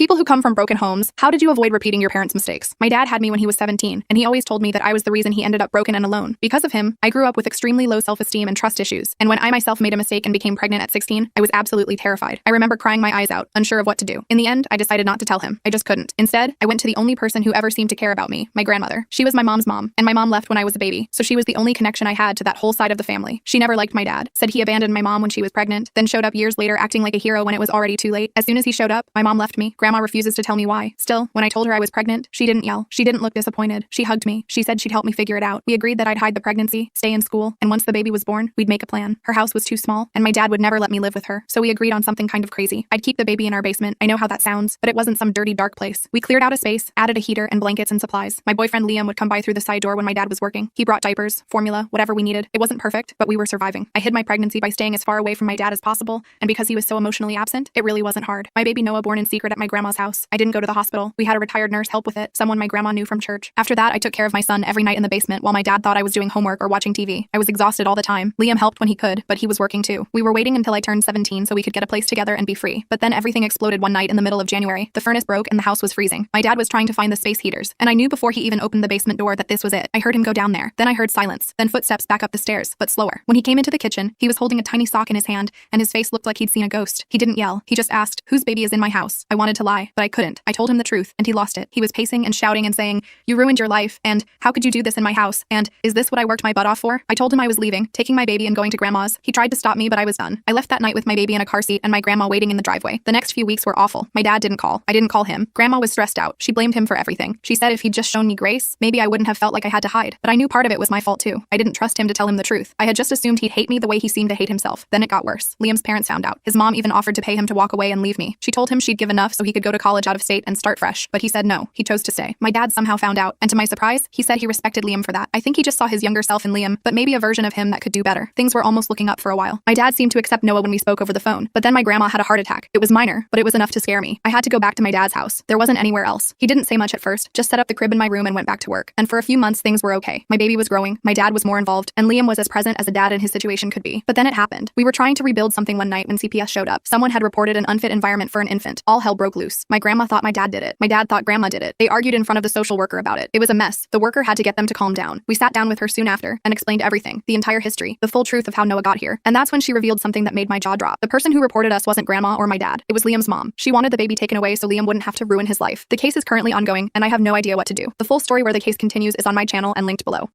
people who come from broken homes, how did you avoid repeating your parents' mistakes? My dad had me when he was 17, and he always told me that I was the reason he ended up broken and alone. Because of him, I grew up with extremely low self-esteem and trust issues, and when I myself made a mistake and became pregnant at 16, I was absolutely terrified. I remember crying my eyes out, unsure of what to do. In the end, I decided not to tell him. I just couldn't. Instead, I went to the only person who ever seemed to care about me, my grandmother. She was my mom's mom, and my mom left when I was a baby, so she was the only connection I had to that whole side of the family. She never liked my dad, said he abandoned my mom when she was pregnant, then showed up years later acting like a hero when it was already too late. As soon as he showed up, my mom left me. Grandma refuses to tell me why. Still, when I told her I was pregnant, she didn't yell. She didn't look disappointed. She hugged me. She said she'd help me figure it out. We agreed that I'd hide the pregnancy, stay in school, and once the baby was born, we'd make a plan. Her house was too small, and my dad would never let me live with her, so we agreed on something kind of crazy. I'd keep the baby in our basement. I know how that sounds, but it wasn't some dirty, dark place. We cleared out a space, added a heater and blankets and supplies. My boyfriend Liam would come by through the side door when my dad was working. He brought diapers, formula, whatever we needed. It wasn't perfect, but we were surviving. I hid my pregnancy by staying as far away from my dad as possible, and because he was so emotionally absent, it really wasn't hard. My baby Noah born in secret at my grandma's house. I didn't go to the hospital. We had a retired nurse help with it, someone my grandma knew from church. After that, I took care of my son every night in the basement while my dad thought I was doing homework or watching TV. I was exhausted all the time. Liam helped when he could, but he was working too. We were waiting until I turned 17 so we could get a place together and be free. But then everything exploded one night in the middle of January. The furnace broke and the house was freezing. My dad was trying to find the space heaters, and I knew before he even opened the basement door that this was it. I heard him go down there. Then I heard silence, then footsteps back up the stairs, but slower. When he came into the kitchen, he was holding a tiny sock in his hand, and his face looked like he'd seen a ghost. He didn't yell. He just asked, "Whose baby is in my house?" I wanted to lie, but I couldn't. I told him the truth, and he lost it. He was pacing and shouting and saying, "You ruined your life," and "How could you do this in my house?" and "Is this what I worked my butt off for?" I told him I was leaving, taking my baby and going to grandma's. He tried to stop me, but I was done. I left that night with my baby in a car seat and my grandma waiting in the driveway. The next few weeks were awful. My dad didn't call. I didn't call him. Grandma was stressed out. She blamed him for everything. She said if he'd just shown me grace, maybe I wouldn't have felt like I had to hide. But I knew part of it was my fault too. I didn't trust him to tell him the truth. I had just assumed he'd hate me the way he seemed to hate himself. Then it got worse. Liam's parents found out. His mom even offered to pay him to walk away and leave me. She told him she'd give enough so he could go to college out of state and start fresh, but he said no. He chose to stay. My dad somehow found out, and to my surprise, he said he respected Liam for that. I think he just saw his younger self in Liam, but maybe a version of him that could do better. Things were almost looking up for a while. My dad seemed to accept Noah when we spoke over the phone, but then my grandma had a heart attack. It was minor, but it was enough to scare me. I had to go back to my dad's house. There wasn't anywhere else. He didn't say much at first, just set up the crib in my room and went back to work. And for a few months, things were okay. My baby was growing, my dad was more involved, and Liam was as present as a dad in his situation could be. But then it happened. We were trying to rebuild something one night when CPS showed up. Someone had reported an unfit environment for an infant. All hell broke loose. My grandma thought my dad did it. My dad thought grandma did it. They argued in front of the social worker about it. It was a mess. The worker had to get them to calm down. We sat down with her soon after and explained everything, the entire history, the full truth of how Noah got here. And that's when she revealed something that made my jaw drop. The person who reported us wasn't grandma or my dad. It was Liam's mom. She wanted the baby taken away so Liam wouldn't have to ruin his life. The case is currently ongoing, and I have no idea what to do. The full story where the case continues is on my channel and linked below.